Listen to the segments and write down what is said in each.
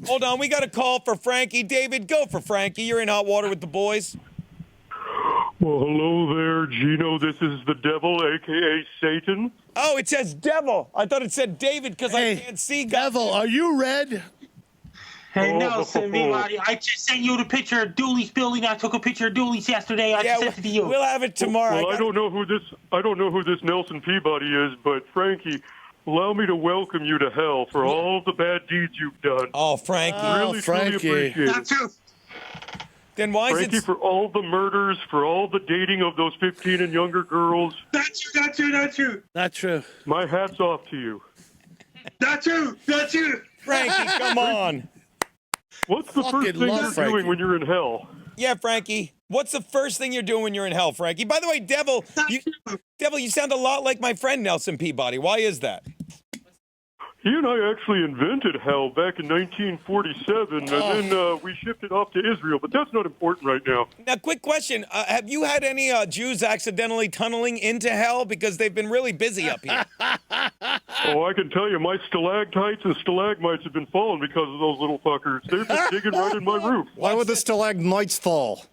Hold on, we got a call for Frankie. David, go for Frankie. You're in hot water with the boys. Well, hello there, Gino. This is the devil, a.k.a. Satan. Oh, it says devil. I thought it said David because I can't see. Devil, are you red? Hey, Nelson, I just sent you the picture of Dooley's building. I took a picture of Dooley's yesterday. I just sent it to you. We'll have it tomorrow. Well, I don't know who this Nelson Peabody is, but Frankie, allow me to welcome you to hell for all the bad deeds you've done. Oh, Frankie. Really, truly appreciate it. Not true. Then why Frankie, is it... for all the murders, for all the dating of those 15 and younger girls. Not true, not true, not true. Not true. My hat's off to you. Not true, not true. Frankie, come on. What's the first thing you're doing when you're in hell? Yeah, Frankie. What's the first thing you're doing when you're in hell, Frankie? By the way, Devil, you sound a lot like my friend Nelson Peabody. Why is that? He and I actually invented hell back in 1947, and then we shipped it off to Israel, but that's not important right now. Now, quick question. Have you had any Jews accidentally tunneling into hell? Because they've been really busy up here. Oh, I can tell you, my stalactites and stalagmites have been falling because of those little fuckers. They've been digging right in my roof. Why would the stalagmites fall?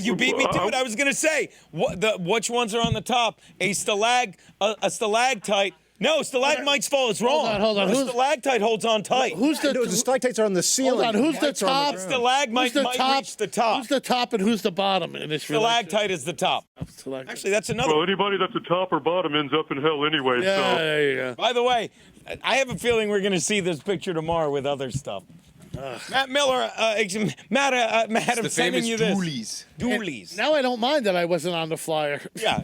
You beat me to it. I was going to say, which ones are on the top? A stalactite. No, stalagmites fall. It's wrong. Hold on. A stalactite holds on tight. Who's the... No, the stalactites are on the ceiling. Hold on, who's the top? Stalagmite might reach the top. Who's the top and who's the bottom in this Stalactite is the top. Actually, that's another. Well, anybody that's a top or bottom ends up in hell anyway. Yeah, so. there you go. By the way, I have a feeling we're going to see this picture tomorrow with other stuff. Matt Miller, Matt, I'm sending you this. Doolies. Now I don't mind that I wasn't on the flyer. Yeah.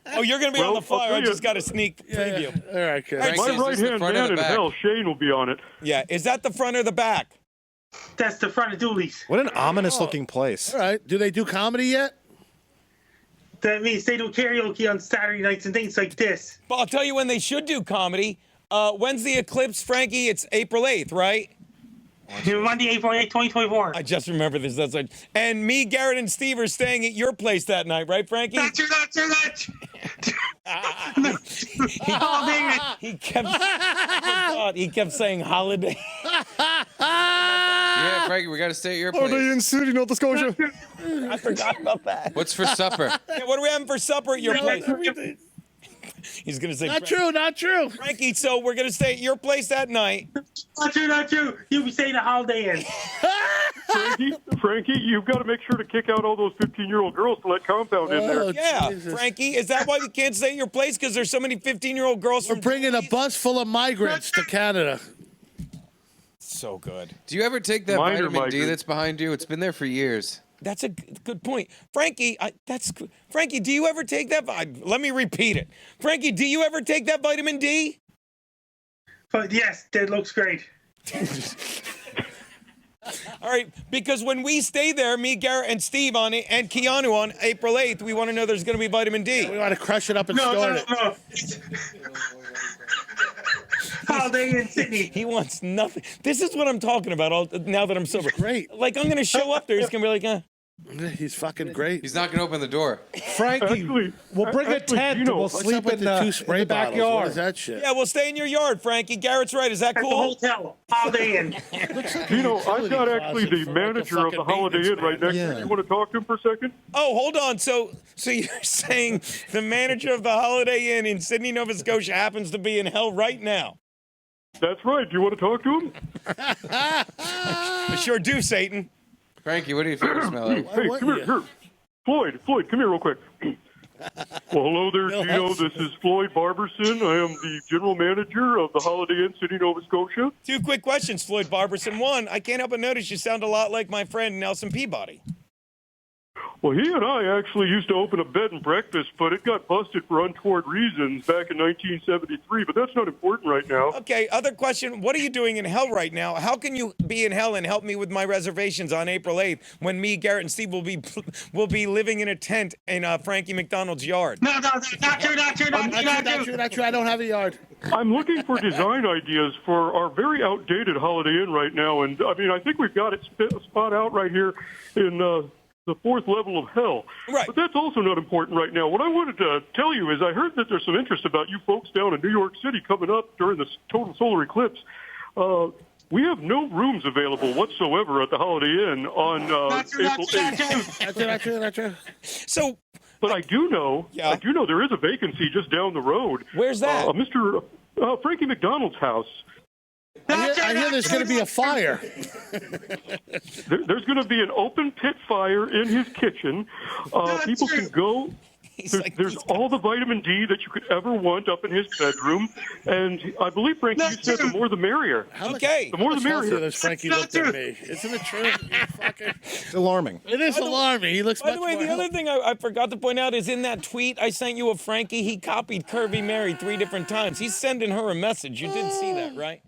Oh, you're going to be on the flyer. I just got a sneak preview. All right, good. My right-hand man in hell, Shane, will be on it. Yeah. Is that the front or the back? That's the front of Dooley's. What an ominous-looking place. All right. Do they do comedy yet? That means they do karaoke on Saturday nights and things like this. Well, I'll tell you when they should do comedy. When's the Eclipse, Frankie? It's April 8th, right? Monday, April 8th, 2024. I just remember this. That's like, and me, Garrett, and Steve are staying at your place that night, right, Frankie? Not true, not true, not true. He kept saying holiday. Yeah, Frankie, we got to stay at your place. Holiday in City, Nova Scotia. I forgot about that. What's for supper? Yeah, what are we having for supper at your place? He's going to say, Not true, not true. Frankie, so we're going to stay at your place that night. Not true, not true. You'll be staying a Holiday Inn. Frankie, you've got to make sure to kick out all those 15-year-old girls to let compound in there. Yeah, Jesus. Frankie, is that why you can't stay at your place? Because there's so many 15-year-old girls We're from bringing a Dooley's? bus full of migrants to Canada. So good. Do you ever take that Minor vitamin D migrant. that's behind you? It's been there for years. That's a good point. Frankie, Frankie, do you ever take that? Let me repeat it. Frankie, do you ever take that vitamin D? But yes, that looks great. All right, because when we stay there, me, Garrett, and Steve and Keanu on April 8th, we want to know there's going to be vitamin D. We want to crush it up and store it. No. Holiday Inn, Sydney. He wants nothing. This is what I'm talking about now that I'm sober. Great. Like, I'm going to show up there. He's going to be like, He's fucking great. He's not going to open the door. Frankie, we'll bring a tent and we'll What's sleep up with in the two the spray bottles? What backyard. is that shit? yeah, we'll stay in your yard, Frankie. Garrett's right. Is that At the cool? hotel. Holiday Inn. You know, I've got actually the manager of the Holiday Inn right next to me. You want to talk to him for a second? Oh, hold on. So you're saying the manager of the Holiday Inn in Sydney, Nova Scotia happens to be in hell right now? That's right. Do you want to talk to him? I sure do, Satan. Frankie, what do you feel smell like? Hey, come here. Floyd, come here real quick. Well, hello there, Gino. This is Floyd Barberson. I am the general manager of the Holiday Inn, City, Nova Scotia. Two quick questions, Floyd Barberson. One, I can't help but notice you sound a lot like my friend Nelson Peabody. Well, he and I actually used to open a bed and breakfast, but it got busted for untoward reasons back in 1973, but that's not important right now. Okay, other question. What are you doing in hell right now? How can you be in hell and help me with my reservations on April 8th when me, Garrett, and Steve will be living in a tent in Frankie McDonald's yard? No, not true, not true, not true, Not true. I don't have a yard. I'm looking for design ideas for our very outdated Holiday Inn right now, and I mean, I think we've got it spot out right here in the fourth level of hell. Right. But that's also not important right now. What I wanted to tell you is I heard that there's some interest about you folks down in New York City coming up during this total solar eclipse. We have no rooms available whatsoever at the Holiday Inn on April 8th. Not true. So, But I do know, Yeah. I do know there is a vacancy just down the road. Where's that? Mr. Frankie McDonald's house. I hear there's going to be a fire. There's going to be an open pit fire in his kitchen. People can go. There's all the vitamin D that you could ever want up in his bedroom. And I believe, Frankie, you said the more the merrier. Okay. The more the Healthier merrier. than Frankie looked at me. Isn't it true? It's alarming. It is alarming. He looks By much the way, more the other healthy. thing I forgot to point out is in that tweet I sent you of Frankie, he copied Curvy Mary 3 different times. He's sending her a message. You did see that, right?